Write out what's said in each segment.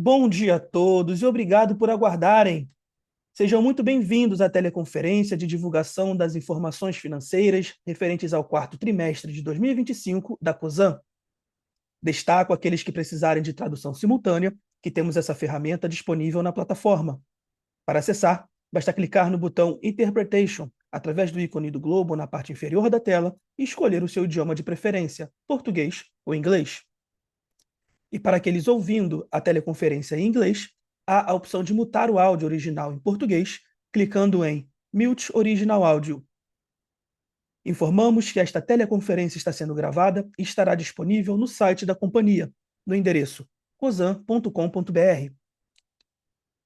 Bom dia a todos e obrigado por aguardarem. Sejam muito bem-vindos à teleconferência de divulgação das informações financeiras referentes ao quarto trimestre de 2025 da COSAN. Destaco aqueles que precisarem de tradução simultânea, que temos essa ferramenta disponível na plataforma. Para acessar, basta clicar no botão Interpretation, através do ícone do globo na parte inferior da tela e escolher o seu idioma de preferência, português ou inglês. E para aqueles ouvindo a teleconferência em inglês, há a opção de mutar o áudio original em português, clicando em Mute Original Audio. Informamos que esta teleconferência está sendo gravada e estará disponível no site da companhia, no endereço cosan.com.br.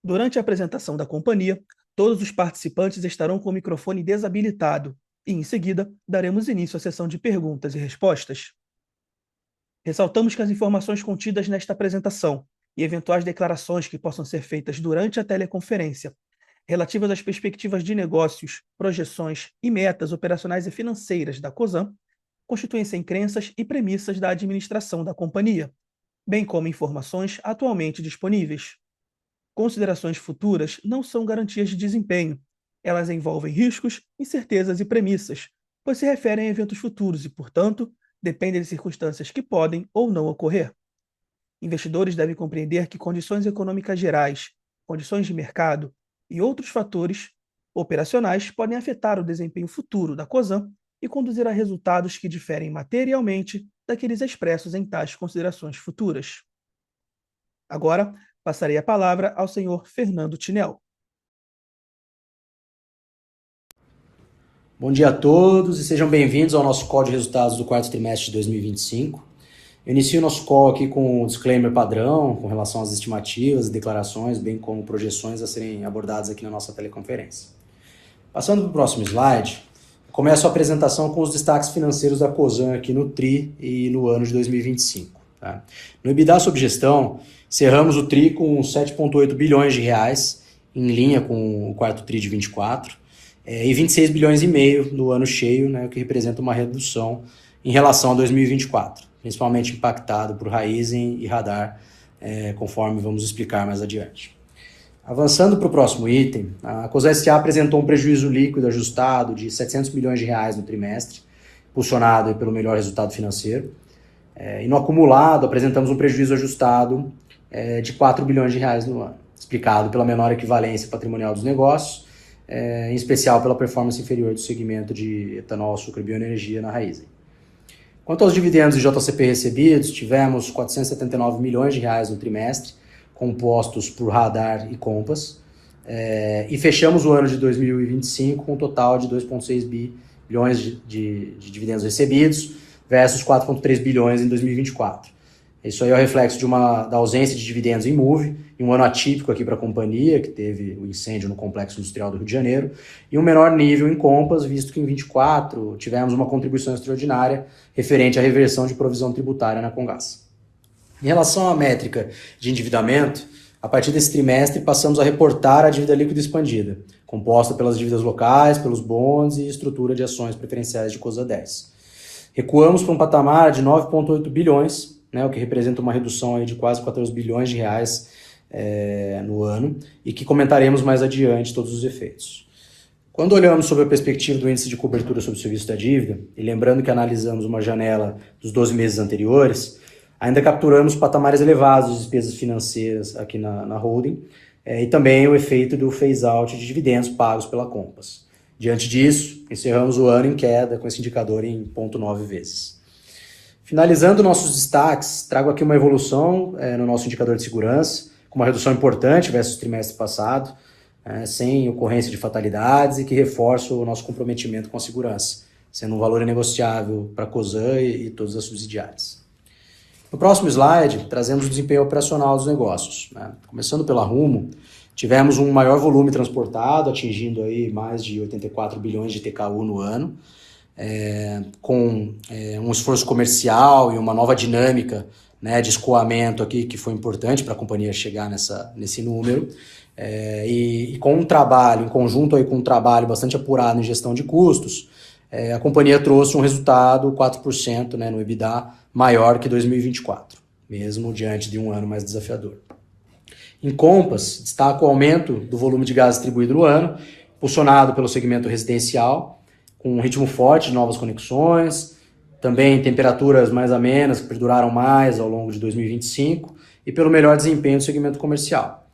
Durante a apresentação da companhia, todos os participantes estarão com o microfone desabilitado e, em seguida, daremos início à sessão de perguntas e respostas. Ressaltamos que as informações contidas nesta apresentação e eventuais declarações que possam ser feitas durante a teleconferência, relativas às perspectivas de negócios, projeções e metas operacionais e financeiras da COSAN, constituem-se em crenças e premissas da administração da companhia, bem como informações atualmente disponíveis. Considerações futuras não são garantias de desempenho. Elas envolvem riscos, incertezas e premissas, pois se referem a eventos futuros e, portanto, dependem de circunstâncias que podem ou não ocorrer. Investidores devem compreender que condições econômicas gerais, condições de mercado e outros fatores operacionais podem afetar o desempenho futuro da COSAN e conduzir a resultados que diferem materialmente daqueles expressos em tais considerações futuras. Agora, passarei a palavra ao senhor Fernando Tinel. Bom dia a todos e sejam bem-vindos ao nosso call de resultados do quarto trimestre de 2025. Eu inicio o nosso call aqui com um disclaimer padrão com relação às estimativas e declarações, bem como projeções a serem abordadas aqui na nossa teleconferência. Passando para o próximo slide, começo a apresentação com os destaques financeiros da COSAN aqui no TRI e no ano de 2025. Tá? No EBITDA sob gestão, encerramos o TRI com 7,8 bilhões de reais, em linha com o quarto TRI de 24, e 26 bilhões e meio no ano cheio, né, o que representa uma redução em relação a 2024, principalmente impactado por Raízen e Radar, conforme vamos explicar mais adiante. Avançando para o próximo item, a COSAN S.A. apresentou um prejuízo líquido ajustado de 700 milhões de reais no trimestre, impulsionado pelo melhor resultado financeiro. E no acumulado, apresentamos um prejuízo ajustado de 4 bilhões de reais no ano, explicado pela menor equivalência patrimonial dos negócios, em especial pela performance inferior do segmento de etanol, açúcar e bioenergia na Raízen. Quanto aos dividendos de JCP recebidos, tivemos 479 milhões de reais no trimestre, compostos por Radar e Compass, e fechamos o ano de 2025 com um total de 2,6 bilhões de dividendos recebidos versus 4,3 bilhões em 2024. Isso aí é o reflexo da ausência de dividendos em Moove, em um ano atípico aqui para a companhia, que teve o incêndio no Complexo Industrial do Rio de Janeiro, e um menor nível em Compass, visto que em 2024 tivemos uma contribuição extraordinária referente à reversão de provisão tributária na Comgás. Em relação à métrica de endividamento, a partir desse trimestre passamos a reportar a dívida líquida expandida, composta pelas dívidas locais, pelos bonds e estrutura de ações preferenciais de COSA 10. Recuamos para um patamar de 9,8 bilhões, o que representa uma redução aí de quase 14 bilhões de reais no ano, e que comentaremos mais adiante todos os efeitos. Quando olhamos sobre a perspectiva do índice de cobertura sobre o serviço da dívida, e lembrando que analisamos uma janela dos 12 meses anteriores, ainda capturamos patamares elevados de despesas financeiras aqui na holding, e também o efeito do phase-out de dividendos pagos pela Compass. Diante disso, encerramos o ano em queda com esse indicador em 0,9 vezes. Finalizando nossos destaques, trago aqui uma evolução no nosso indicador de segurança, com uma redução importante versus o trimestre passado, sem ocorrência de fatalidades e que reforça o nosso comprometimento com a segurança, sendo um valor inegociável para a COSAN e todas as subsidiárias. No próximo slide, trazemos o desempenho operacional dos negócios. Começando pela Rumo, tivemos um maior volume transportado, atingindo aí mais de 84 bilhões de TKU no ano, com um esforço comercial e uma nova dinâmica de escoamento aqui, que foi importante para a companhia chegar nesse número, e com um trabalho, em conjunto aí com um trabalho bastante apurado em gestão de custos, a companhia trouxe um resultado 4% no EBITDA maior que 2024, mesmo diante de um ano mais desafiador. Em Compass, destaca o aumento do volume de gás distribuído no ano, impulsionado pelo segmento residencial, com um ritmo forte de novas conexões, também temperaturas mais amenas que perduraram mais ao longo de 2025 e pelo melhor desempenho do segmento comercial.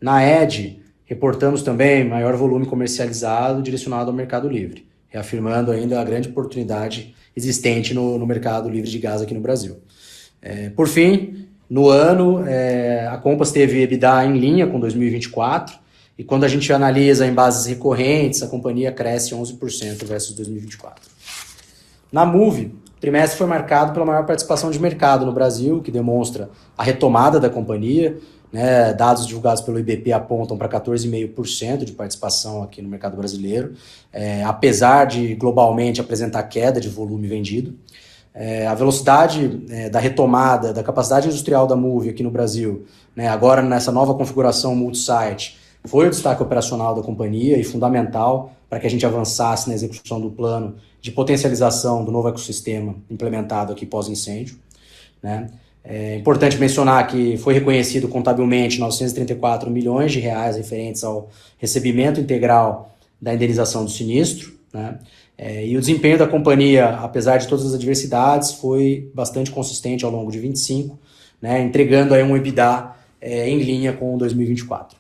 Na ED, reportamos também maior volume comercializado direcionado ao mercado livre, reafirmando ainda a grande oportunidade existente no mercado livre de gás aqui no Brasil. Por fim, no ano, a Compass teve EBITDA em linha com 2024, e quando a gente analisa em bases recorrentes, a companhia cresce 11% versus 2024. Na Moove, o trimestre foi marcado pela maior participação de mercado no Brasil, que demonstra a retomada da companhia. Dados divulgados pelo IBP apontam para 14,5% de participação aqui no mercado brasileiro, apesar de globalmente apresentar queda de volume vendido. A velocidade da retomada da capacidade industrial da Moove aqui no Brasil, agora nessa nova configuração multi-site, foi o destaque operacional da companhia e fundamental para que a gente avançasse na execução do plano de potencialização do novo ecossistema implementado aqui pós-incêndio. É importante mencionar que foi reconhecido contabilmente 934 milhões de reais referentes ao recebimento integral da indenização do sinistro. E o desempenho da companhia, apesar de todas as adversidades, foi bastante consistente ao longo de 2025, entregando aí um EBITDA em linha com 2024.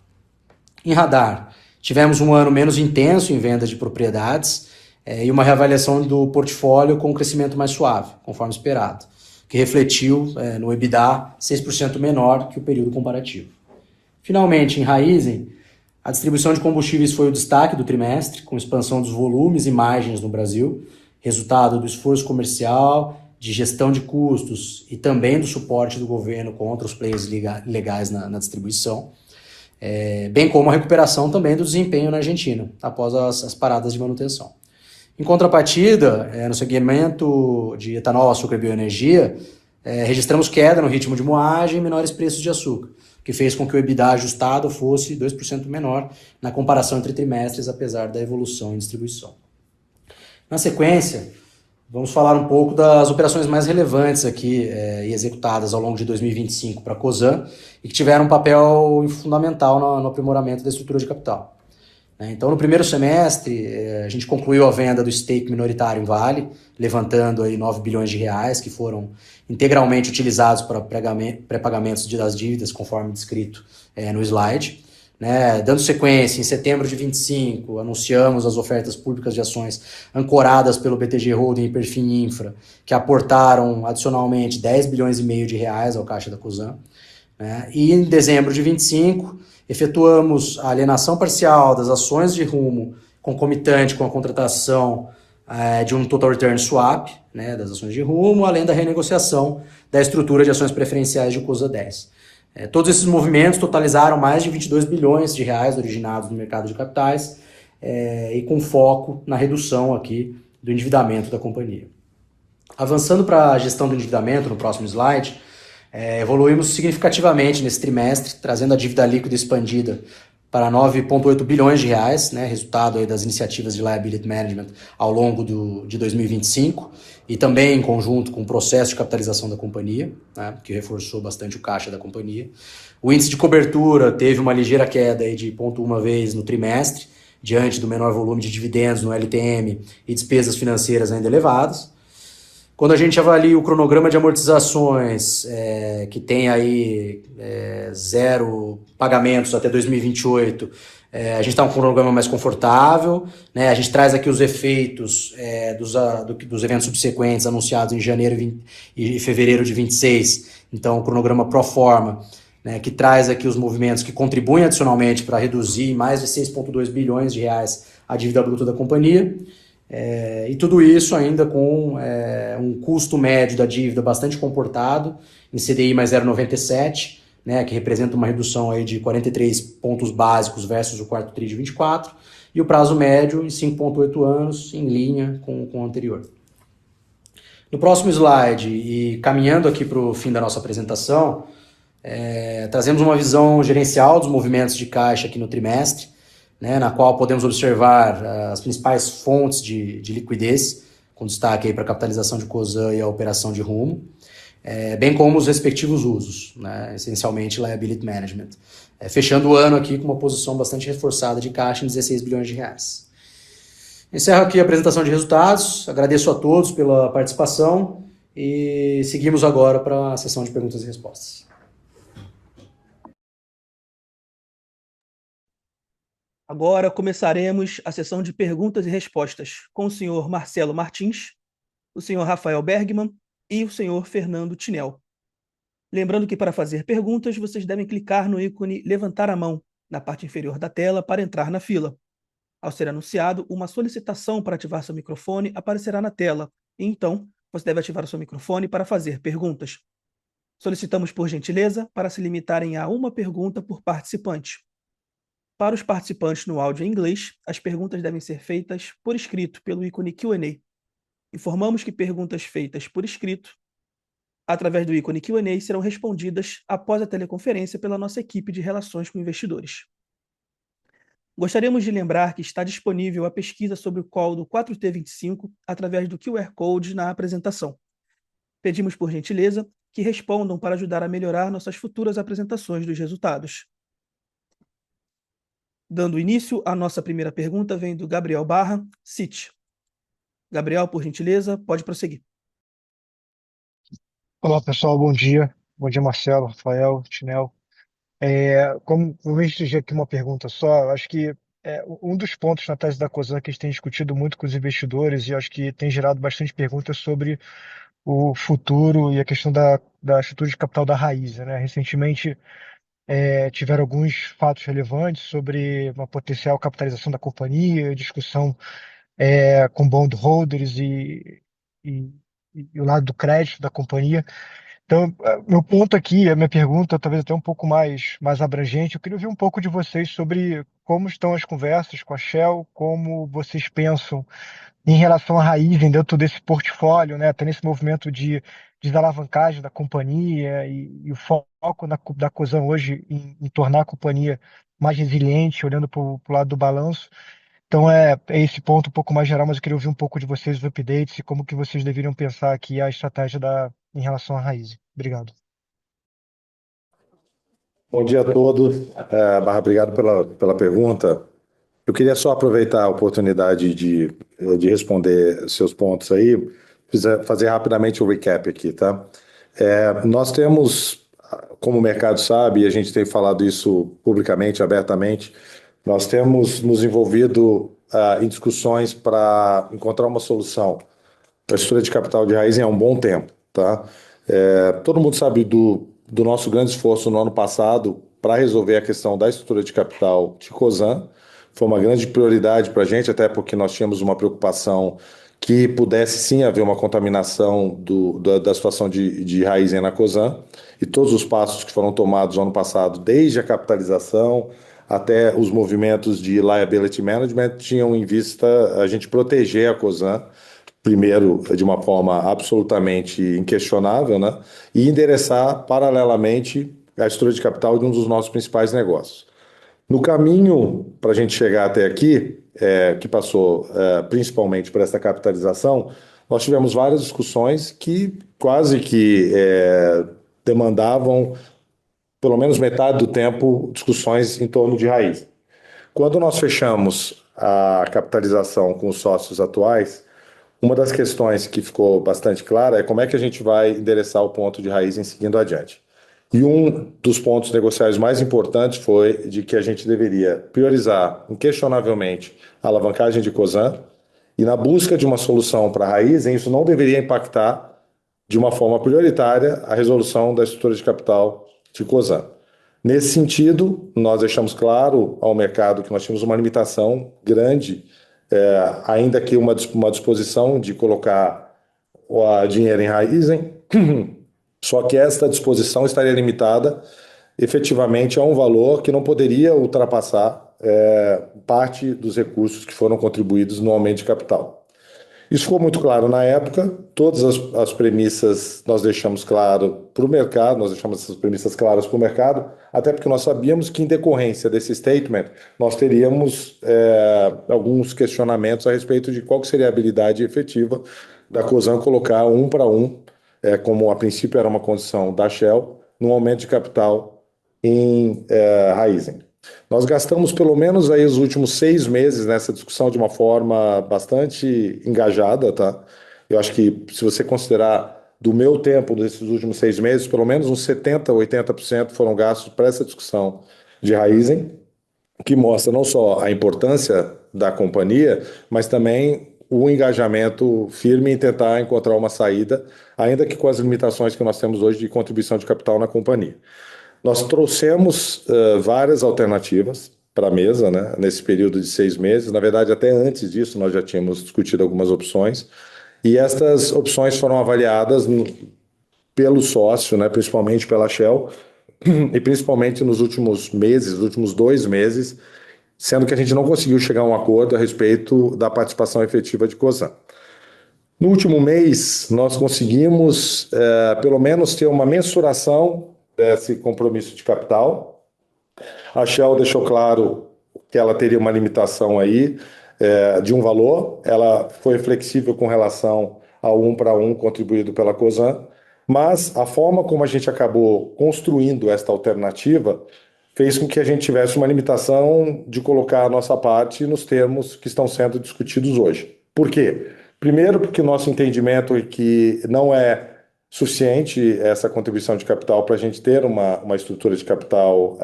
Em Radar, tivemos um ano menos intenso em venda de propriedades e uma reavaliação do portfólio com um crescimento mais suave, conforme esperado, que refletiu no EBITDA 6% menor que o período comparativo. Finalmente, em Raízen, a distribuição de combustíveis foi o destaque do trimestre, com expansão dos volumes e margens no Brasil, resultado do esforço comercial, de gestão de custos e também do suporte do governo contra os players ilegais na distribuição, bem como a recuperação também do desempenho na Argentina, após as paradas de manutenção. Em contrapartida, no segmento de etanol, açúcar e bioenergia, registramos queda no ritmo de moagem e menores preços de açúcar, que fez com que o EBITDA ajustado fosse 2% menor na comparação entre trimestres, apesar da evolução em distribuição. Na sequência, vamos falar um pouco das operações mais relevantes aqui e executadas ao longo de 2025 para a Cosan e que tiveram um papel fundamental no aprimoramento da estrutura de capital. Então, no primeiro semestre, a gente concluiu a venda do stake minoritário em Vale, levantando aí 9 bilhões de reais, que foram integralmente utilizados para pré-pagamentos das dívidas, conforme descrito no slide. Dando sequência, em setembro de 2025, anunciamos as ofertas públicas de ações ancoradas pelo BTG Holding e Perfin Infra, que aportaram adicionalmente 10 bilhões e meio de reais ao caixa da Cosan. E em dezembro de 2025, efetuamos a alienação parcial das ações de Rumo, concomitante com a contratação de um Total Return Swap, das ações de Rumo, além da renegociação da estrutura de ações preferenciais de Cosan 10. Todos esses movimentos totalizaram mais de 22 bilhões de reais originados no mercado de capitais e com foco na redução aqui do endividamento da companhia. Avançando para a gestão do endividamento, no próximo slide, evoluímos significativamente nesse trimestre, trazendo a dívida líquida expandida para 9,8 bilhões de reais, resultado aí das iniciativas de liability management ao longo de 2025 e também em conjunto com o processo de capitalização da companhia, que reforçou bastante o caixa da companhia. O índice de cobertura teve uma ligeira queda aí de 0,1 vez no trimestre, diante do menor volume de dividendos no LTM e despesas financeiras ainda elevadas. Quando a gente avalia o cronograma de amortizações, que tem aí 0 pagamentos até 2028, a gente está com um cronograma mais confortável, a gente traz aqui os efeitos dos eventos subsequentes anunciados em janeiro e fevereiro de 26, então o cronograma pro forma, que traz aqui os movimentos que contribuem adicionalmente para reduzir mais de 6,2 bilhões de reais a dívida bruta da companhia. E tudo isso ainda com um custo médio da dívida bastante comportado, em CDI mais 0,97, que representa uma redução aí de 43 pontos básicos versus o quarto TRI de 24, e o prazo médio em 5,8 anos, em linha com o anterior. No próximo slide, e caminhando aqui para o fim da nossa apresentação, trazemos uma visão gerencial dos movimentos de caixa aqui no trimestre, na qual podemos observar as principais fontes de liquidez, com destaque para a capitalização de Cosan e a operação de Rumo. bem como os respectivos usos, né? Essencialmente liability management. Fechando o ano aqui com uma posição bastante reforçada de caixa em 16 bilhões de reais. Encerro aqui a apresentação de resultados, agradeço a todos pela participação e seguimos agora para a sessão de perguntas e respostas. Agora começaremos a sessão de perguntas e respostas com o senhor Marcelo Martins, o senhor Rafael Bergman e o senhor Fernando Tinel. Lembrando que para fazer perguntas, vocês devem clicar no ícone levantar a mão na parte inferior da tela para entrar na fila. Ao ser anunciado, uma solicitação para ativar seu microfone aparecerá na tela, e então você deve ativar o seu microfone para fazer perguntas. Solicitamos, por gentileza, para se limitarem a uma pergunta por participante. Para os participantes no áudio em inglês, as perguntas devem ser feitas por escrito pelo ícone Q&A. Informamos que perguntas feitas por escrito, através do ícone Q&A, serão respondidas após a teleconferência pela nossa equipe de relações com investidores. Gostaríamos de lembrar que está disponível a pesquisa sobre o call do 4T25 através do QR Code na apresentação. Pedimos, por gentileza, que respondam para ajudar a melhorar nossas futuras apresentações dos resultados. Dando início, a nossa primeira pergunta vem do Gabriel Barra, Citi. Gabriel, por gentileza, pode prosseguir. Olá, pessoal, bom dia. Bom dia, Marcelo, Rafael, Tinel. Como eu vejo aqui uma pergunta só, eu acho que um dos pontos na tese da Cosan que a gente tem discutido muito com os investidores e acho que tem gerado bastante perguntas sobre o futuro e a questão da estrutura de capital da Raízen, né? Recentemente, tiveram alguns fatos relevantes sobre uma potencial capitalização da companhia, discussão com bondholders e, e o lado do crédito da companhia. Então, meu ponto aqui, a minha pergunta, talvez até um pouco mais abrangente, eu queria ouvir um pouco de vocês sobre como estão as conversas com a Shell, como vocês pensam em relação à Raízen dentro desse portfólio, né? Até nesse movimento de desalavancagem da companhia e o foco da Cosan hoje em tornar a companhia mais resiliente, olhando para o lado do balanço. Então é esse ponto um pouco mais geral, mas eu queria ouvir um pouco de vocês, os updates e como que vocês deveriam pensar aqui a estratégia em relação à Raízen. Obrigado. Bom dia a todos. Barra, obrigado pela pergunta. Eu queria só aproveitar a oportunidade de responder seus pontos aí, fazer rapidamente o recap aqui, tá? Nós temos, como o mercado sabe, e a gente tem falado isso publicamente, abertamente, nós temos nos envolvido em discussões para encontrar uma solução para a estrutura de capital de Raízen há um bom tempo, tá? Todo mundo sabe do nosso grande esforço no ano passado para resolver a questão da estrutura de capital de Cosan. Foi uma grande prioridade para a gente, até porque nós tínhamos uma preocupação que pudesse sim haver uma contaminação da situação de Raízen na Cosan, e todos os passos que foram tomados no ano passado, desde a capitalização até os movimentos de liability management, tinham em vista a gente proteger a Cosan, primeiro de uma forma absolutamente inquestionável, né? E endereçar paralelamente a estrutura de capital de um dos nossos principais negócios. No caminho para a gente chegar até aqui, que passou principalmente por essa capitalização, nós tivemos várias discussões que quase que demandavam, pelo menos metade do tempo, discussões em torno de raiz. Quando nós fechamos a capitalização com os sócios atuais, uma das questões que ficou bastante clara é como é que a gente vai endereçar o ponto de Raízen seguindo adiante. E um dos pontos negociais mais importantes foi de que a gente deveria priorizar, inquestionavelmente, a alavancagem de Cosan, e na busca de uma solução para a Raízen, isso não deveria impactar de uma forma prioritária a resolução da estrutura de capital de Cosan. Nesse sentido, nós deixamos claro ao mercado que nós tínhamos uma limitação grande, ainda que uma disposição de colocar o dinheiro em Raízen, só que esta disposição estaria limitada efetivamente a um valor que não poderia ultrapassar parte dos recursos que foram contribuídos no aumento de capital. Isso ficou muito claro na época, todas as premissas nós deixamos claro para o mercado, nós deixamos essas premissas claras para o mercado, até porque nós sabíamos que em decorrência desse statement nós teríamos alguns questionamentos a respeito de qual que seria a habilidade efetiva da Cosan colocar um para um como a princípio era uma condição da Shell, num aumento de capital em Raízen. Nós gastamos pelo menos aí os últimos 6 meses nessa discussão de uma forma bastante engajada, tá? Eu acho que se você considerar do meu tempo desses últimos 6 meses, pelo menos uns 70, 80% foram gastos para essa discussão de Raízen, que mostra não só a importância da companhia, mas também o engajamento firme em tentar encontrar uma saída, ainda que com as limitações que nós temos hoje de contribuição de capital na companhia. Nós trouxemos várias alternativas para a mesa, né, nesse período de 6 meses. Na verdade, até antes disso, nós já tínhamos discutido algumas opções, e estas opções foram avaliadas pelo sócio, né, principalmente pela Shell, e principalmente nos últimos meses, nos últimos 2 meses, sendo que a gente não conseguiu chegar a um acordo a respeito da participação efetiva de Cosan. No último mês, nós conseguimos, pelo menos, ter uma mensuração desse compromisso de capital. A Shell deixou claro que ela teria uma limitação aí de um valor. Ela foi flexível com relação ao 1-para-1 contribuído pela Cosan, mas a forma como a gente acabou construindo esta alternativa fez com que a gente tivesse uma limitação de colocar a nossa parte nos termos que estão sendo discutidos hoje. Por quê? Primeiro, porque o nosso entendimento é que não é suficiente essa contribuição de capital para a gente ter uma estrutura de capital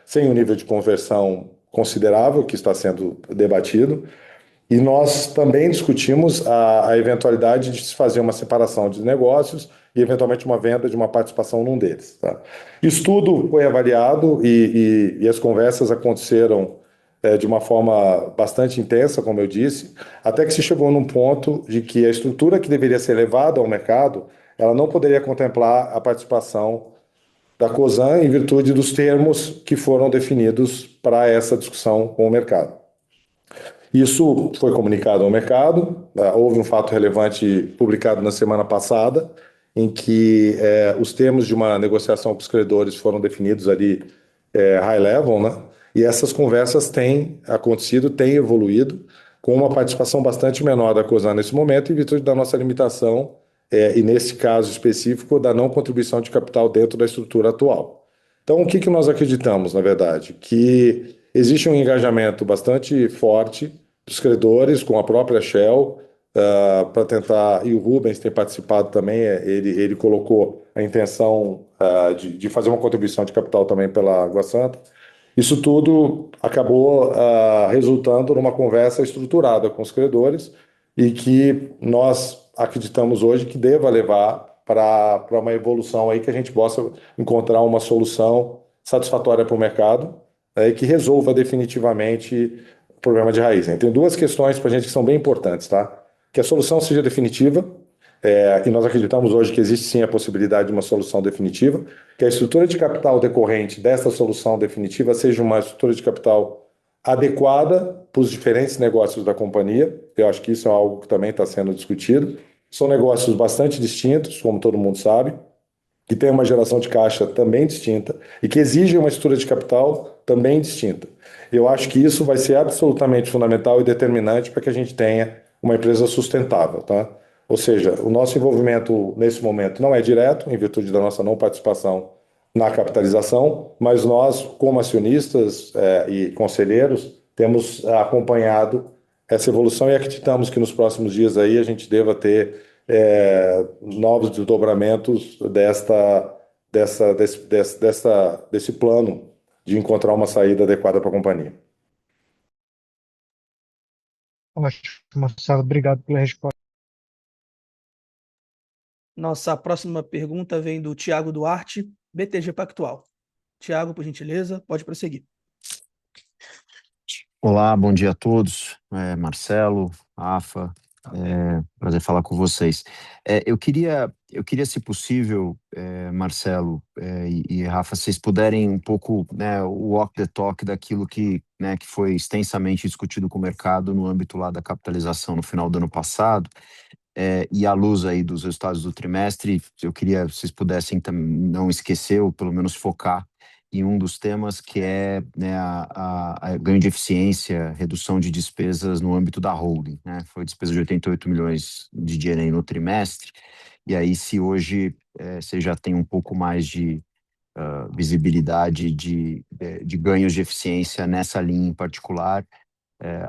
sem um nível de conversão considerável que está sendo debatido. E nós também discutimos a eventualidade de se fazer uma separação de negócios e, eventualmente, uma venda de uma participação num deles. Tá? Isso tudo foi avaliado e as conversas aconteceram de uma forma bastante intensa, como eu disse, até que se chegou num ponto de que a estrutura que deveria ser levada ao mercado, ela não poderia contemplar a participação da Cosan em virtude dos termos que foram definidos para essa discussão com o mercado. Isso foi comunicado ao mercado. Houve um fato relevante publicado na semana passada, em que os termos de uma negociação com os credores foram definidos ali high level, né? E essas conversas têm acontecido, têm evoluído, com uma participação bastante menor da Cosan nesse momento, em virtude da nossa limitação, e nesse caso específico, da não contribuição de capital dentro da estrutura atual. Então, o que nós acreditamos, na verdade? Que existe um engajamento bastante forte dos credores com a própria Shell para tentar, e o Rubens tem participado também, ele colocou a intenção de fazer uma contribuição de capital também pela Água Santa. Isso tudo acabou resultando numa conversa estruturada com os credores e que nós acreditamos hoje que deva levar para uma evolução aí que a gente possa encontrar uma solução satisfatória para o mercado e que resolva definitivamente o problema de raiz. Tem duas questões para a gente que são bem importantes, tá? Que a solução seja definitiva, e nós acreditamos hoje que existe sim a possibilidade de uma solução definitiva, que a estrutura de capital decorrente dessa solução definitiva seja uma estrutura de capital adequada para os diferentes negócios da companhia. Eu acho que isso é algo que também está sendo discutido. São negócios bastante distintos, como todo mundo sabe, que tem uma geração de caixa também distinta e que exigem uma estrutura de capital também distinta. Eu acho que isso vai ser absolutamente fundamental e determinante para que a gente tenha uma empresa sustentável, tá? Ou seja, o nosso envolvimento nesse momento não é direto, em virtude da nossa não participação na capitalização, mas nós, como acionistas e conselheiros, temos acompanhado essa evolução e acreditamos que nos próximos dias aí a gente deva ter novos desdobramentos desse plano de encontrar uma saída adequada para a companhia. Ótimo, Marcelo, obrigado pela resposta. Nossa próxima pergunta vem do Tiago Duarte, BTG Pactual. Tiago, por gentileza, pode prosseguir. Olá, bom dia a todos. Marcelo, Rafa, prazer falar com vocês. Eu queria, se possível, Marcelo e Rafa, vocês puderem um pouco, né, walk the talk daquilo que foi extensamente discutido com o mercado no âmbito lá da capitalização no final do ano passado, e à luz aí dos resultados do trimestre, eu queria que vocês pudessem não esquecer, ou pelo menos focar em um dos temas que é, né, a ganho de eficiência, redução de despesas no âmbito da holding, né? Foi despesa de 88 milhões de G&A no trimestre. E aí, se hoje você já tem um pouco mais de visibilidade de ganhos de eficiência nessa linha em particular,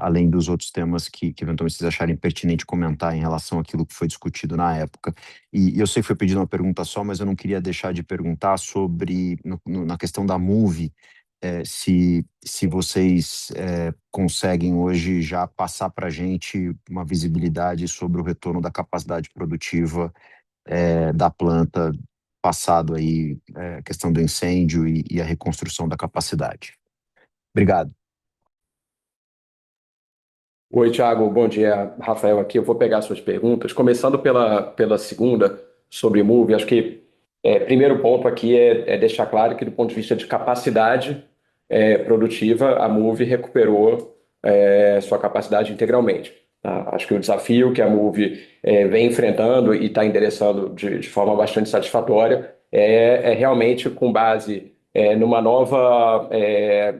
além dos outros temas que eventualmente vocês acharem pertinente comentar em relação àquilo que foi discutido na época. E eu sei que foi pedido uma pergunta só, mas eu não queria deixar de perguntar sobre, na questão da Move, se vocês conseguem hoje já passar para a gente uma visibilidade sobre o retorno da capacidade produtiva da planta, passado aí a questão do incêndio e a reconstrução da capacidade. Obrigado. Oi, Thiago, bom dia. Rafael aqui. Eu vou pegar suas perguntas. Começando pela segunda, sobre Move, acho que primeiro ponto aqui é deixar claro que, do ponto de vista de capacidade produtiva, a Move recuperou sua capacidade integralmente. Tá? Acho que o desafio que a Move vem enfrentando e está endereçando de forma bastante satisfatória é realmente com base numa nova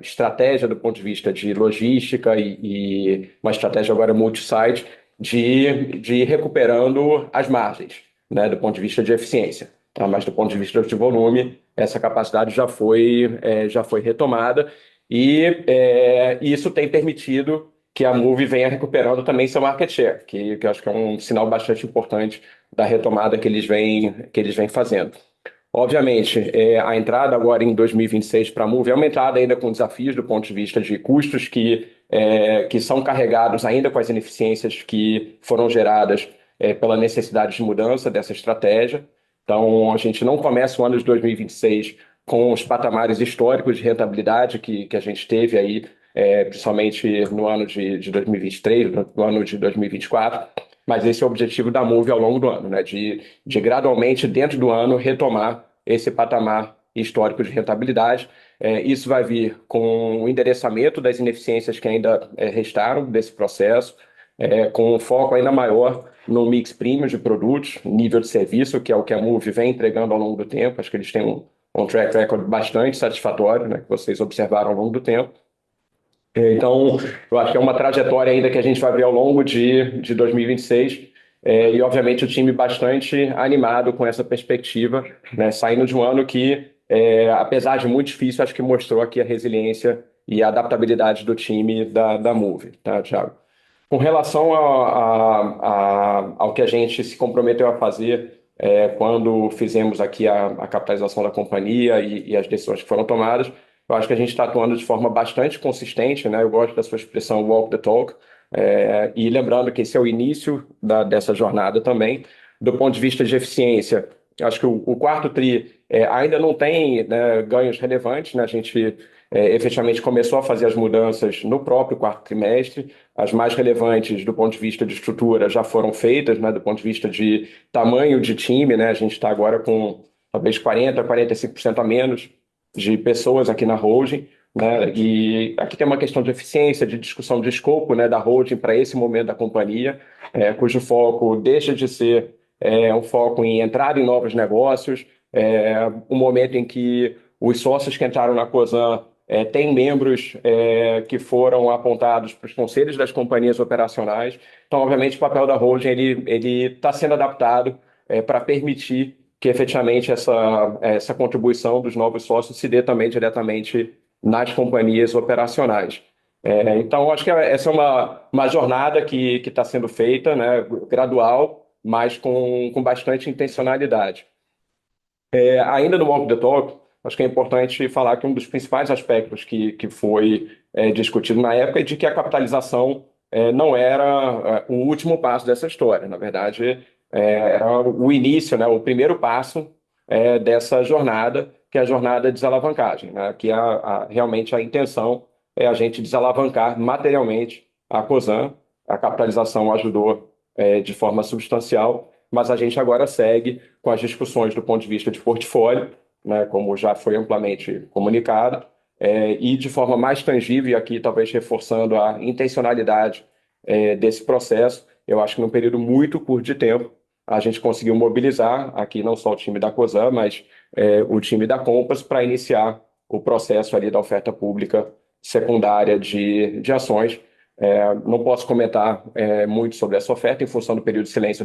estratégia do ponto de vista de logística e uma estratégia agora multi-site de ir recuperando as margens, né, do ponto de vista de eficiência. Tá? Mas do ponto de vista de volume, essa capacidade já foi retomada e isso tem permitido que a Move venha recuperando também seu market share, que eu acho que é um sinal bastante importante da retomada que eles vêm fazendo. Obviamente, a entrada agora em 2026 para a Move é uma entrada ainda com desafios do ponto de vista de custos que são carregados ainda com as ineficiências que foram geradas pela necessidade de mudança dessa estratégia. Então, a gente não começa o ano de 2026 com os patamares históricos de rentabilidade que a gente teve aí, principalmente no ano de 2023, no ano de 2024. Mas esse é o objetivo da Move ao longo do ano, né? De gradualmente, dentro do ano, retomar esse patamar histórico de rentabilidade. Isso vai vir com o endereçamento das ineficiências que ainda restaram desse processo, com um foco ainda maior no mix premium de produtos, nível de serviço, que é o que a Move vem entregando ao longo do tempo. Acho que eles têm um track record bastante satisfatório, né, que vocês observaram ao longo do tempo. Então, eu acho que é uma trajetória ainda que a gente vai ver ao longo de 2026 e, obviamente, o time bastante animado com essa perspectiva, né, saindo de um ano que, apesar de muito difícil, acho que mostrou aqui a resiliência e a adaptabilidade do time da Move, tá, Thiago? Com relação ao que a gente se comprometeu a fazer quando fizemos aqui a capitalização da companhia e as decisões que foram tomadas, eu acho que a gente está atuando de forma bastante consistente, né? Eu gosto da sua expressão walk the talk, e lembrando que esse é o início dessa jornada também. Do ponto de vista de eficiência, eu acho que o quarto TRI ainda não tem, né, ganhos relevantes, né? A gente efetivamente começou a fazer as mudanças no próprio quarto trimestre. As mais relevantes do ponto de vista de estrutura já foram feitas, né? Do ponto de vista de tamanho de time, né? A gente está agora com talvez 40%, 45% a menos de pessoas aqui na holding, né? E aqui tem uma questão de eficiência, de discussão de escopo, né, da holding para esse momento da companhia, cujo foco deixa de ser um foco em entrar em novos negócios, um momento em que os sócios que entraram na Cosan têm membros que foram apontados para os conselhos das companhias operacionais. Então, obviamente, o papel da holding ele está sendo adaptado para permitir que efetivamente essa contribuição dos novos sócios se dê também diretamente nas companhias operacionais. Então, acho que essa é uma jornada que está sendo feita, né, gradual, mas com bastante intencionalidade. Ainda no Walk the Talk, acho que é importante falar que um dos principais aspectos que foi discutido na época é de que a capitalização não era o último passo dessa história. Na verdade, era o início, né, o primeiro passo dessa jornada, que é a jornada de desalavancagem, né, que realmente a intenção é a gente desalavancar materialmente a Cosan. A capitalização ajudou de forma substancial, mas a gente agora segue com as discussões do ponto de vista de portfólio, né, como já foi amplamente comunicado, e de forma mais tangível, e aqui talvez reforçando a intencionalidade desse processo. Eu acho que num período muito curto de tempo, a gente conseguiu mobilizar aqui não só o time da Cosan, mas o time da Compass para iniciar o processo ali da oferta pública secundária de ações. Não posso comentar muito sobre essa oferta em função do período de silêncio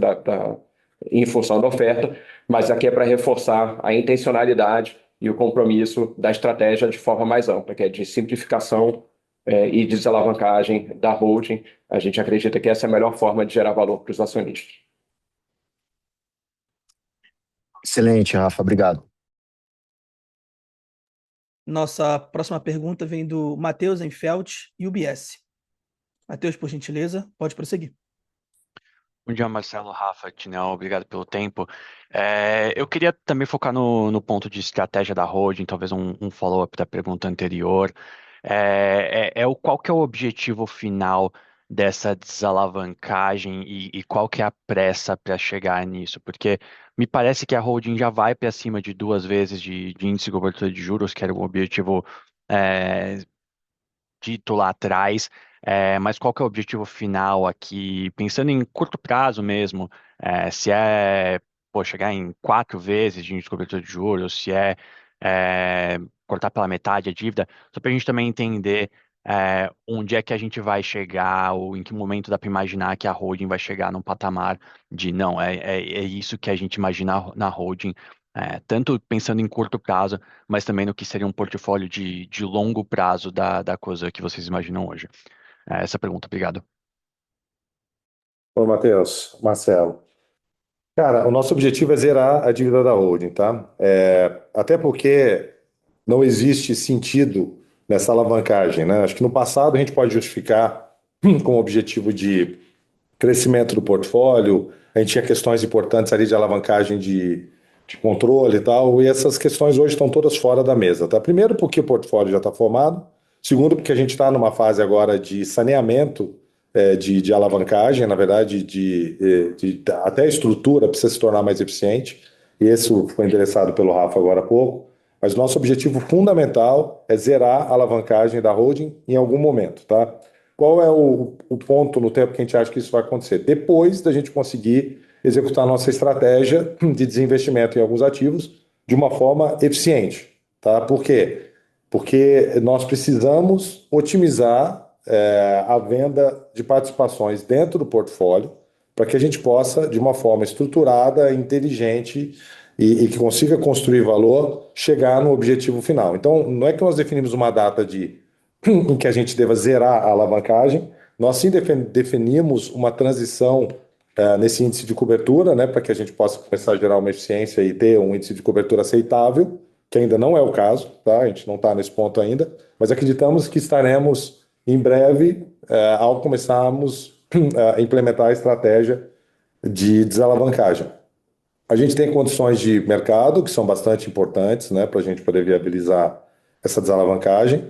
em função da oferta, mas aqui é para reforçar a intencionalidade e o compromisso da estratégia de forma mais ampla, que é de simplificação e desalavancagem da holding. A gente acredita que essa é a melhor forma de gerar valor para os acionistas. Excelente, Rafa, obrigado. Nossa próxima pergunta vem do Matheus Enfelt, UBS. Matheus, por gentileza, pode prosseguir. Bom dia, Marcelo, Rafa, Tinel, obrigado pelo tempo. Eu queria também focar no ponto de estratégia da holding, talvez um follow-up da pergunta anterior. Qual que é o objetivo final dessa desalavancagem e qual que é a pressa para chegar nisso? Porque me parece que a holding já vai para cima de 2 vezes de índice de cobertura de juros, que era um objetivo é, dito lá atrás, mas qual que é o objetivo final aqui, pensando em curto prazo mesmo, se chegar em 4 vezes de índice de cobertura de juros, se cortar pela metade a dívida, só para a gente também entender onde é que a gente vai chegar, ou em que momento dá para imaginar que a holding vai chegar num patamar de não, é isso que a gente imagina na holding, tanto pensando em curto prazo, mas também no que seria um portfólio de longo prazo da coisa que vocês imaginam hoje. Essa pergunta, obrigado. Ô, Matheus, Marcelo. Cara, o nosso objetivo é zerar a dívida da holding, tá? Até porque não existe sentido nessa alavancagem, né? Acho que no passado a gente pode justificar com o objetivo de crescimento do portfólio, a gente tinha questões importantes ali de alavancagem de controle e tal, e essas questões hoje estão todas fora da mesa, tá? Primeiro porque o portfólio já está formado, segundo porque a gente está numa fase agora de saneamento de alavancagem, na verdade, até a estrutura precisa se tornar mais eficiente, e isso foi endereçado pelo Rafa agora há pouco, mas nosso objetivo fundamental é zerar a alavancagem da holding em algum momento, tá? Qual é o ponto no tempo que a gente acha que isso vai acontecer? Depois da gente conseguir executar a nossa estratégia de desinvestimento em alguns ativos de uma forma eficiente, tá? Por quê? Porque nós precisamos otimizar a venda de participações dentro do portfólio para que a gente possa, de uma forma estruturada, inteligente e que consiga construir valor, chegar no objetivo final. Então, não é que nós definimos uma data em que a gente deva zerar a alavancagem, nós sim definimos uma transição nesse índice de cobertura, né, para que a gente possa começar a gerar uma eficiência e ter um índice de cobertura aceitável, que ainda não é o caso, tá? A gente não está nesse ponto ainda, mas acreditamos que estaremos em breve ao começarmos a implementar a estratégia de desalavancagem. A gente tem condições de mercado que são bastante importantes, né, para a gente poder viabilizar essa desalavancagem,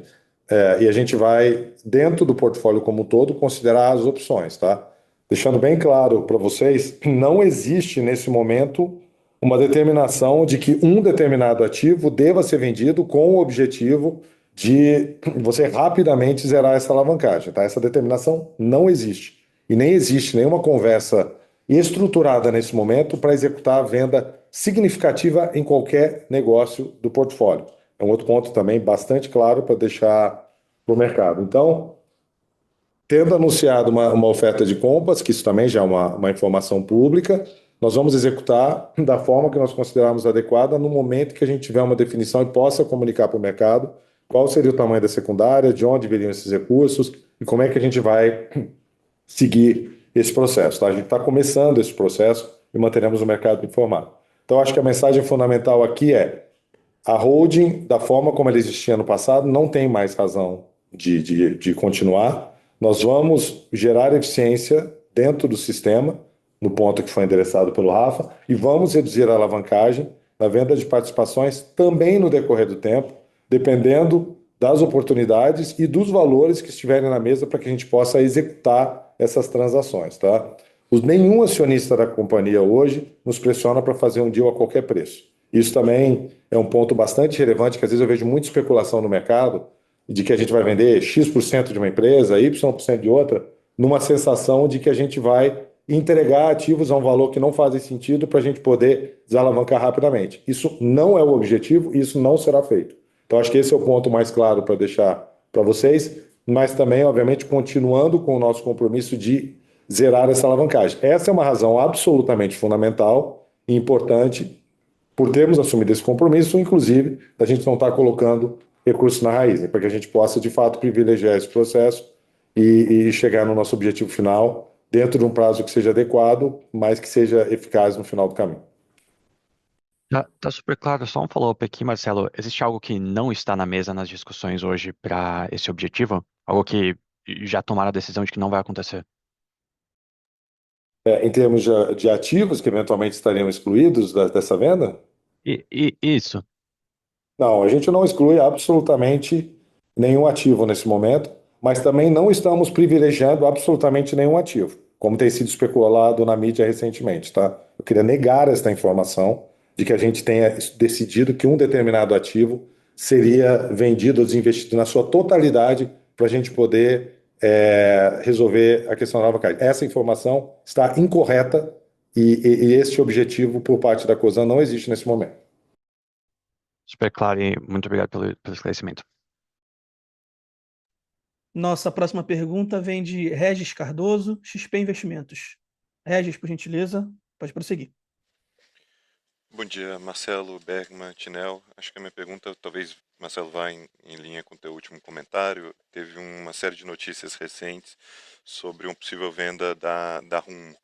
e a gente vai, dentro do portfólio como um todo, considerar as opções, tá? Deixando bem claro para vocês, não existe nesse momento uma determinação de que um determinado ativo deva ser vendido com o objetivo de você rapidamente zerar essa alavancagem, tá? Essa determinação não existe. E nem existe nenhuma conversa estruturada nesse momento para executar a venda significativa em qualquer negócio do portfólio. É um outro ponto também bastante claro para deixar para o mercado. Então, tendo anunciado uma oferta de compras, que isso também já é uma informação pública, nós vamos executar da forma que nós considerarmos adequada no momento que a gente tiver uma definição e possa comunicar para o mercado qual seria o tamanho da secundária, de onde viriam esses recursos e como é que a gente vai seguir esse processo, tá? A gente está começando esse processo e manteremos o mercado informado. Então, acho que a mensagem fundamental aqui é a holding, da forma como ela existia no passado, não tem mais razão de continuar. Nós vamos gerar eficiência dentro do sistema, no ponto que foi endereçado pelo Rafa, e vamos reduzir a alavancagem na venda de participações também no decorrer do tempo, dependendo das oportunidades e dos valores que estiverem na mesa para que a gente possa executar essas transações, tá? Nenhum acionista da companhia hoje nos pressiona para fazer um deal a qualquer preço. Isso também é um ponto bastante relevante, que às vezes eu vejo muita especulação no mercado, de que a gente vai vender X% de uma empresa, Y% de outra, numa sensação de que a gente vai entregar ativos a um valor que não fazem sentido para a gente poder desalavancar rapidamente. Isso não é o objetivo e isso não será feito. Então, acho que esse é o ponto mais claro para deixar para vocês, mas também, obviamente, continuando com o nosso compromisso de zerar essa alavancagem. Essa é uma razão absolutamente fundamental e importante por termos assumido esse compromisso, inclusive, da gente não estar colocando recursos na raiz, né, para que a gente possa, de fato, privilegiar esse processo e chegar no nosso objetivo final dentro de um prazo que seja adequado, mas que seja eficaz no final do caminho. Tá super claro. Só um follow-up aqui, Marcelo. Existe algo que não está na mesa nas discussões hoje para esse objetivo? Algo que já tomaram a decisão de que não vai acontecer? Em termos de ativos que eventualmente estariam excluídos dessa venda? Isso. Não, a gente não exclui absolutamente nenhum ativo nesse momento, mas também não estamos privilegiando absolutamente nenhum ativo, como tem sido especulado na mídia recentemente, tá? Eu queria negar esta informação de que a gente tenha decidido que um determinado ativo seria vendido ou desinvestido na sua totalidade para a gente poder resolver a questão da alavancagem. Essa informação está incorreta e este objetivo por parte da COSAN não existe nesse momento. Super claro e muito obrigado pelo esclarecimento. Nossa próxima pergunta vem de Regis Cardoso, XP Investimentos. Regis, por gentileza, pode prosseguir. Bom dia, Marcelo, Bergman, Tinel. Acho que a minha pergunta, talvez, Marcelo, vá em linha com o teu último comentário. Teve uma série de notícias recentes sobre uma possível venda da Rumo.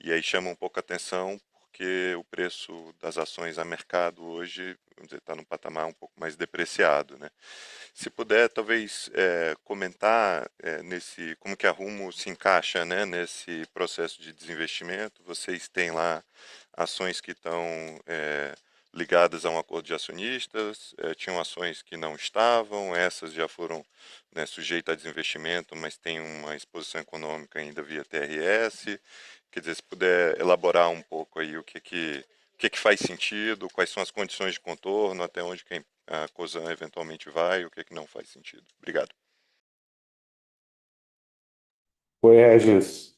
E aí chama um pouco a atenção porque o preço das ações a mercado hoje, vamos dizer, está num patamar um pouco mais depreciado, né? Se puder, talvez comentar como que a Rumo se encaixa, né, nesse processo de desinvestimento. Vocês têm lá ações que estão ligadas a um acordo de acionistas, tinham ações que não estavam, essas já foram, né, sujeitas a desinvestimento, mas tem uma exposição econômica ainda via TRS. Quer dizer, se puder elaborar um pouco aí o que faz sentido, quais são as condições de contorno, até onde a COSAN eventualmente vai, o que não faz sentido. Obrigado. Oi, Regis.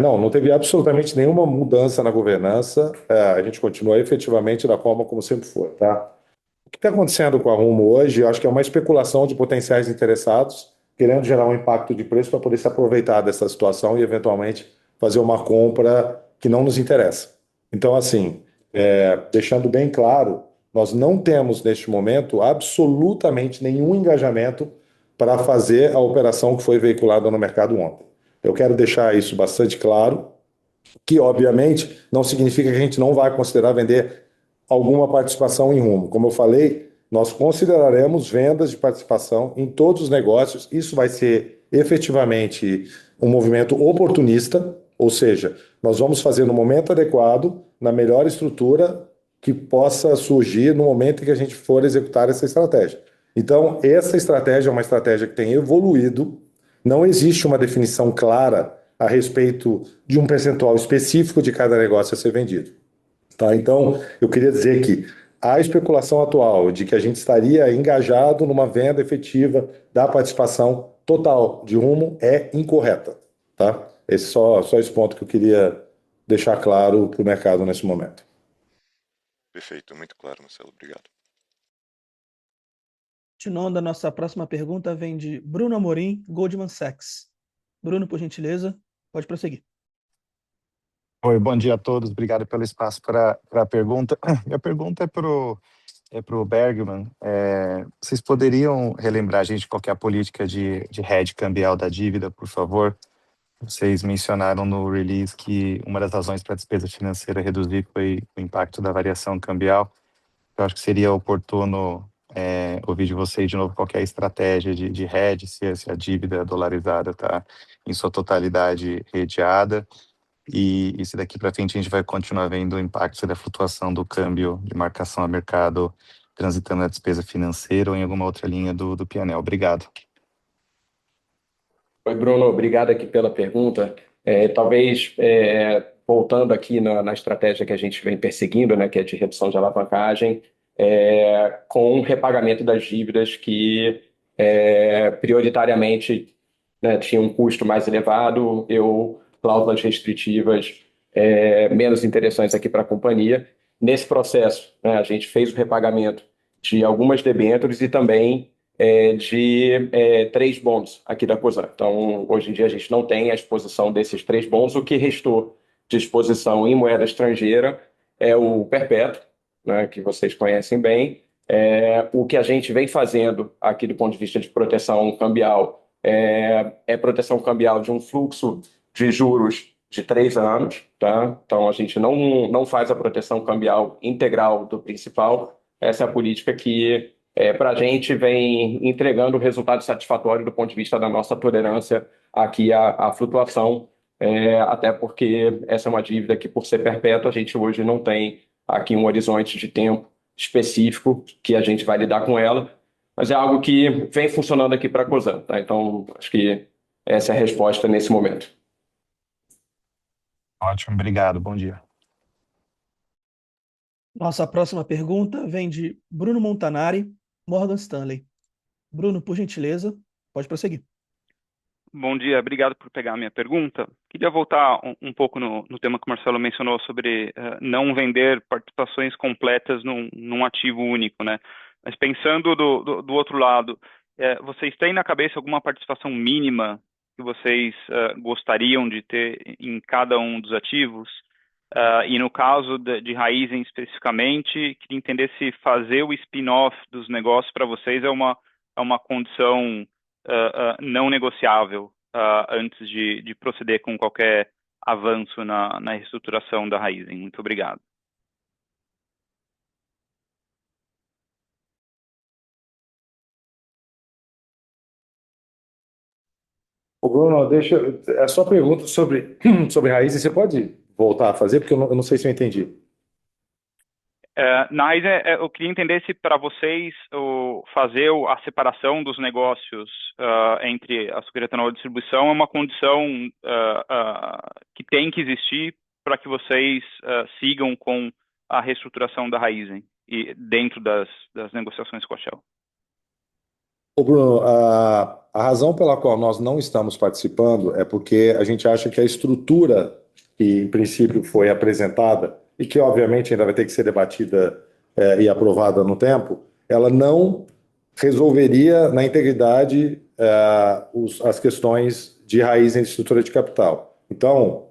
Não teve absolutamente nenhuma mudança na governança. A gente continua efetivamente da forma como sempre foi, tá? O que está acontecendo com a Rumo hoje, eu acho que é uma especulação de potenciais interessados, querendo gerar um impacto de preço para poder se aproveitar dessa situação e, eventualmente, fazer uma compra que não nos interessa. Então, assim, deixando bem claro, nós não temos, neste momento, absolutamente nenhum engajamento para fazer a operação que foi veiculada no mercado ontem. Eu quero deixar isso bastante claro, que, obviamente, não significa que a gente não vai considerar vender alguma participação em Rumo. Como eu falei, nós consideraremos vendas de participação em todos os negócios. Isso vai ser efetivamente um movimento oportunista, ou seja, nós vamos fazer no momento adequado, na melhor estrutura que possa surgir no momento em que a gente for executar essa estratégia. Então, essa estratégia é uma estratégia que tem evoluído, não existe uma definição clara a respeito de um percentual específico de cada negócio a ser vendido. Tá? Então, eu queria dizer que a especulação atual de que a gente estaria engajado numa venda efetiva da participação total de Rumo é incorreta. Tá? Esse só esse ponto que eu queria deixar claro para o mercado nesse momento. Perfeito, muito claro, Marcelo. Obrigado. Continuando, a nossa próxima pergunta vem de Bruno Amorim, Goldman Sachs. Bruno, por gentileza, pode prosseguir. Oi, bom dia a todos. Obrigado pelo espaço para a pergunta. Minha pergunta é pro Bergman. Vocês poderiam relembrar a gente qual que é a política de hedge cambial da dívida, por favor? Vocês mencionaram no release que uma das razões para a despesa financeira reduzir foi o impacto da variação cambial. Eu acho que seria oportuno ouvir de vocês de novo qual que é a estratégia de hedge, se a dívida dolarizada está em sua totalidade hedgeada. E se daqui para frente a gente vai continuar vendo o impacto da flutuação do câmbio de marcação a mercado transitando na despesa financeira ou em alguma outra linha do P&L. Obrigado. Oi, Bruno, obrigado aqui pela pergunta. Talvez, voltando aqui na estratégia que a gente vem perseguindo, né, que é de redução de alavancagem, com o repagamento das dívidas que prioritariamente, né, tinham um custo mais elevado, cláusulas restritivas menos interessantes aqui para a companhia. Nesse processo, né, a gente fez o repagamento de algumas debêntures e também de 3 bonds aqui da Cosan. Então, hoje em dia, a gente não tem a exposição desses 3 bonds. O que restou de exposição em moeda estrangeira é o perpétuo, né, que vocês conhecem bem. O que a gente vem fazendo aqui do ponto de vista de proteção cambial é proteção cambial de um fluxo de juros de 3 anos, tá? Então, a gente não faz a proteção cambial integral do principal. Essa é a política que, para a gente, vem entregando resultado satisfatório do ponto de vista da nossa tolerância aqui à flutuação, até porque essa é uma dívida que, por ser perpétua, a gente hoje não tem aqui um horizonte de tempo específico que a gente vai lidar com ela, mas é algo que vem funcionando aqui para a Cosan, tá? Então, acho que essa é a resposta nesse momento. Ótimo, obrigado, bom dia. Nossa próxima pergunta vem de Bruno Montanari, Morgan Stanley. Bruno, por gentileza, pode prosseguir. Bom dia, obrigado por pegar a minha pergunta. Queria voltar um pouco no tema que o Marcelo mencionou sobre não vender participações completas num ativo único, né? Mas pensando do outro lado, vocês têm na cabeça alguma participação mínima que vocês gostariam de ter em cada um dos ativos? E no caso de Raizen especificamente, queria entender se fazer o spin-off dos negócios para vocês é uma condição não negociável antes de proceder com qualquer avanço na reestruturação da Raizen. Muito obrigado. Ô Bruno, a sua pergunta sobre Raizen, você pode voltar a fazer? Porque eu não sei se eu entendi. Na Raizen, eu queria entender se para vocês fazer a separação dos negócios entre açúcar e etanol e distribuição é uma condição que tem que existir para que vocês sigam com a reestruturação da Raizen e dentro das negociações com a Shell. Ô Bruno, a razão pela qual nós não estamos participando é porque a gente acha que a estrutura que, em princípio, foi apresentada e que, obviamente, ainda vai ter que ser debatida e aprovada no tempo, ela não resolveria na integridade as questões de raiz em estrutura de capital. Então,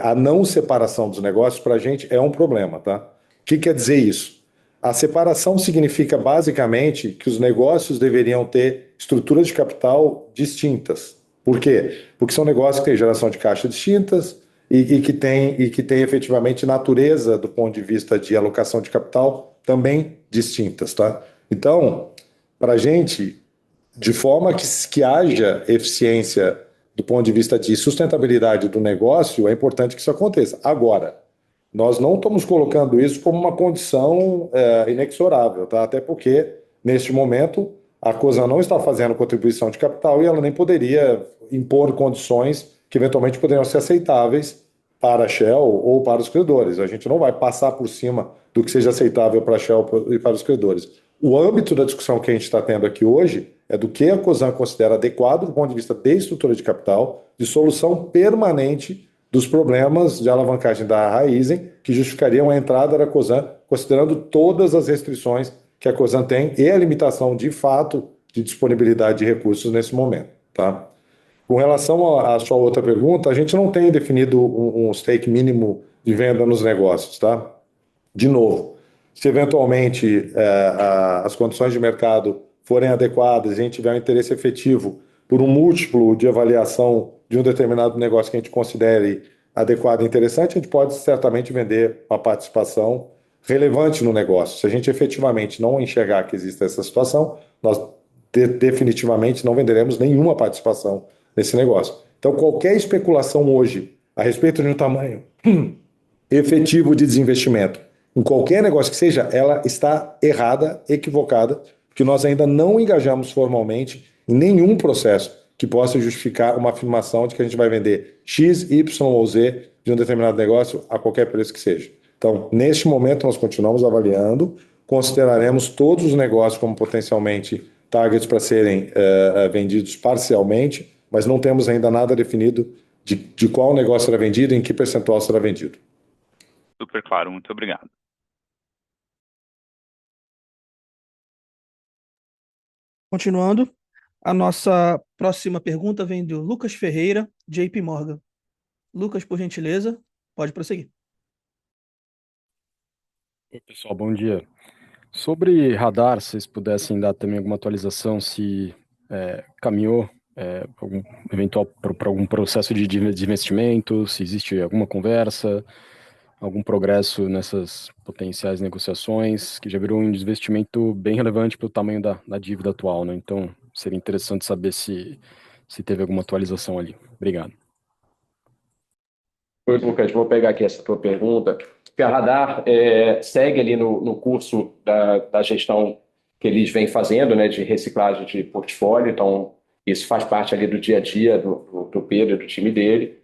a não separação dos negócios, para a gente, é um problema, tá? O que quer dizer isso? A separação significa, basicamente, que os negócios deveriam ter estruturas de capital distintas. Por quê? Porque são negócios que têm geração de caixa distintas e que têm efetivamente natureza, do ponto de vista de alocação de capital, também distintas, tá? Então, para a gente, de forma que haja eficiência do ponto de vista de sustentabilidade do negócio, é importante que isso aconteça. Agora, nós não estamos colocando isso como uma condição inexorável, tá? Até porque, neste momento, a Cosan não está fazendo contribuição de capital e ela nem poderia impor condições que eventualmente poderiam ser aceitáveis para a Shell ou para os credores. A gente não vai passar por cima do que seja aceitável para a Shell e para os credores. O âmbito da discussão que a gente está tendo aqui hoje é do que a Cosan considera adequado do ponto de vista de estrutura de capital, de solução permanente dos problemas de alavancagem da Raizen, que justificariam a entrada da Cosan, considerando todas as restrições que a Cosan tem e a limitação de fato de disponibilidade de recursos nesse momento, tá? Com relação à sua outra pergunta, a gente não tem definido um stake mínimo de venda nos negócios, tá? De novo, se eventualmente as condições de mercado forem adequadas e a gente tiver um interesse efetivo por um múltiplo de avaliação de um determinado negócio que a gente considere adequado e interessante, a gente pode certamente vender uma participação relevante no negócio. Se a gente efetivamente não enxergar que existe essa situação, nós definitivamente não venderemos nenhuma participação nesse negócio. Então, qualquer especulação hoje a respeito de um tamanho efetivo de desinvestimento em qualquer negócio que seja, ela está errada, equivocada, porque nós ainda não engajamos formalmente em nenhum processo que possa justificar uma afirmação de que a gente vai vender X, Y ou Z de um determinado negócio a qualquer preço que seja. Então, neste momento, nós continuamos avaliando, consideraremos todos os negócios como potencialmente targets para serem vendidos parcialmente, mas não temos ainda nada definido de qual negócio será vendido e em que percentual será vendido. Super claro, muito obrigado. Continuando, a nossa próxima pergunta vem do Lucas Ferreira, JP Morgan. Lucas, por gentileza, pode prosseguir. Oi, pessoal, bom dia. Sobre radar, se vocês pudessem dar também alguma atualização, se caminhou algum eventual para algum processo de investimento, se existe alguma conversa, algum progresso nessas potenciais negociações, que já virou um investimento bem relevante para o tamanho da dívida atual, né? Então, seria interessante saber se teve alguma atualização ali. Obrigado. Oi, Lucas, vou pegar aqui essa tua pergunta. Porque a Radar segue ali no curso da gestão que eles vêm fazendo, né, de reciclagem de portfólio. Então, isso faz parte ali do dia a dia do Pedro e do time dele.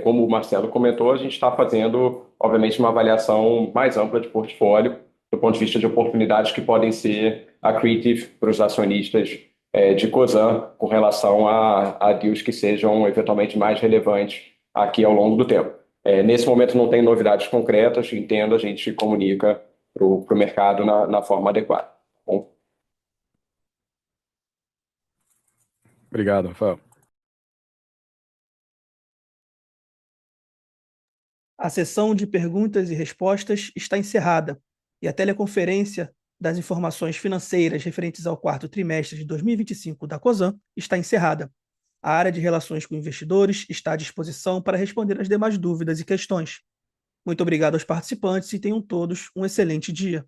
Como o Marcelo comentou, a gente está fazendo, obviamente, uma avaliação mais ampla de portfólio, do ponto de vista de oportunidades que podem ser accretive para os acionistas de Cosan, com relação a deals que sejam eventualmente mais relevantes aqui ao longo do tempo. Nesse momento não tem novidades concretas, entendo, a gente comunica para o mercado na forma adequada. Bom? Obrigado, Rafael. A sessão de perguntas e respostas está encerrada e a teleconferência das informações financeiras referentes ao quarto trimestre de 2025 da Cosan está encerrada. A área de relações com investidores está à disposição para responder as demais dúvidas e questões. Muito obrigado aos participantes e tenham todos um excelente dia.